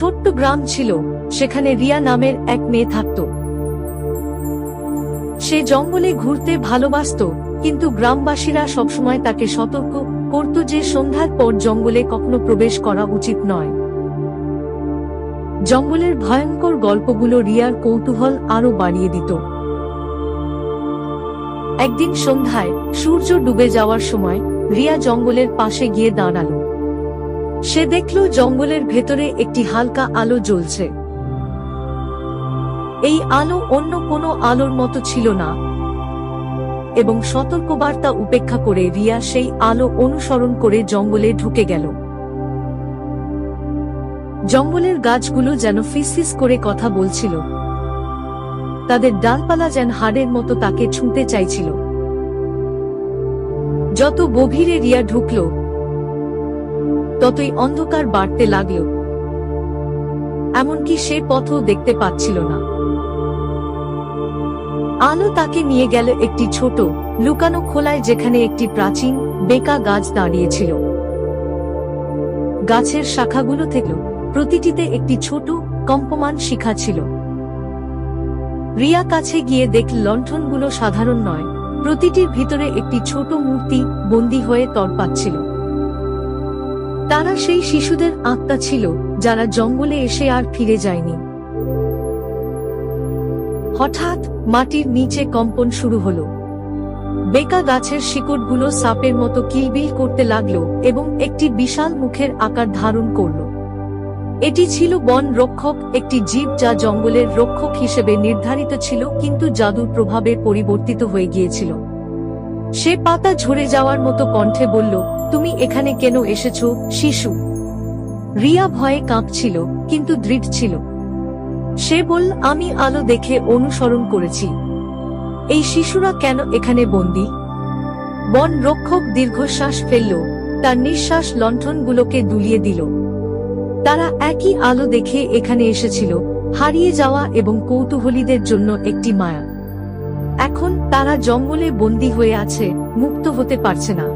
ছোট্ট গ্রাম ছিল, সেখানে রিয়া নামের এক মেয়ে থাকত। সে জঙ্গলে ঘুরতে ভালোবাসত, কিন্তু গ্রামবাসীরা সবসময় তাকে সতর্ক করত যে সন্ধ্যার পর জঙ্গলে কখনো প্রবেশ করা উচিত নয়। জঙ্গলের ভয়ঙ্কর গল্পগুলো রিয়ার কৌতূহল আরো বাড়িয়ে দিত। একদিন সন্ধ্যায় সূর্য ডুবে যাওয়ার সময় রিয়া জঙ্গলের পাশে গিয়ে দাঁড়ালো। সে দেখল জঙ্গলের ভেতরে একটি হালকা আলো জ্বলছে। এই আলো অন্য কোনো আলোর মতো ছিল না, এবং সতর্কবার্তা উপেক্ষা করে রিয়া সেই আলো অনুসরণ করে জঙ্গলে ঢুকে গেল। জঙ্গলের গাছগুলো যেন ফিসফিস করে কথা বলছিল, তাদের ডালপালা যেন হাড়ের মতো তাকে ছুঁতে চাইছিল। যত গভীরে রিয়া ঢুকল, ততই অন্ধকার বাড়তে লাগল, এমনকি সে পথও দেখতে পাচ্ছিল না। আলো তাকে নিয়ে গেল একটি ছোট লুকানো খোলায়, যেখানে একটি প্রাচীন বেঁকা গাছ দাঁড়িয়েছিল। গাছের শাখাগুলো থেকে প্রতিটিতে একটি ছোট কম্পমান শিখা ছিল। রিয়া কাছে গিয়ে দেখল লণ্ঠনগুলো সাধারণ নয়, প্রতিটির ভিতরে একটি ছোট মূর্তি বন্দী হয়ে তড়পাচ্ছিল। তারা সেই শিশুদের আত্মা ছিল, যারা জঙ্গলে এসে আর ফিরে যায়নি। হঠাৎ মাটির নিচে কম্পন শুরু হলো। বেকা গাছের শিকড়গুলো সাপের মতো কিলবিল করতে লাগলো এবং একটি বিশাল মুখের আকার ধারণ করল। এটি ছিল বন রক্ষক, একটি জীব যা জঙ্গলের রক্ষক হিসেবে নির্ধারিত ছিল, কিন্তু জাদুর প্রভাবে পরিবর্তিত হয়ে গিয়েছিল। সে পাতা ঝরে যাওয়ার মতো কণ্ঠে বলল, তুমি এখানে কেন এসেছো, শিশু? রিয়া ভয়ে কাঁপছিল, কিন্তু দৃঢ় ছিল। সে বলল, আমি আলো দেখে অনুসরণ করেছি। এই শিশুরা কেন এখানে বন্দী? বন রক্ষক দীর্ঘশ্বাস ফেলল, তার নিঃশ্বাস লণ্ঠনগুলোকে দুলিয়ে দিল। তারা একই আলো দেখে এখানে এসেছিল, হারিয়ে যাওয়া এবং কৌতূহলীদের জন্য একটি মায়া। এখন তারা জঙ্গলে বন্দী হয়ে আছে, মুক্ত হতে পারছে না।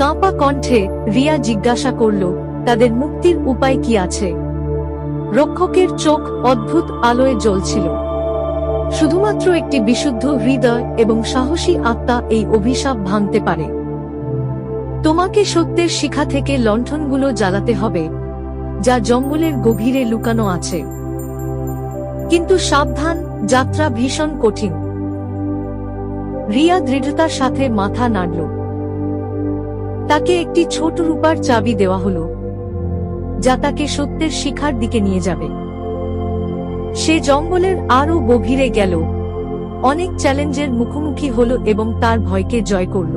কাঁপা কণ্ঠে রিয়া জিজ্ঞাসা করল, তাদের মুক্তির উপায় কি আছে? রক্ষকের চোখ অদ্ভুত আলোয় জ্বলছিল। শুধুমাত্র একটি বিশুদ্ধ হৃদয় এবং সাহসী আত্মা এই অভিশাপ ভাঙতে পারে। তোমাকে সত্যের শিখা থেকে লণ্ঠনগুলো জ্বালাতে হবে, যা জঙ্গলের গভীরে লুকানো আছে। কিন্তু সাবধান, যাত্রা ভীষণ কঠিন। রিয়া দৃঢ়তার সাথে মাথা নাড়ল। তাকে একটি ছোট রূপার চাবি দেওয়া হলো, যা তাকে সত্যের শিখার দিকে নিয়ে যাবে। সে জঙ্গলের আরো গভীরে গেল, অনেক চ্যালেঞ্জের মুখোমুখি হলো এবং তার ভয়কে জয় করল।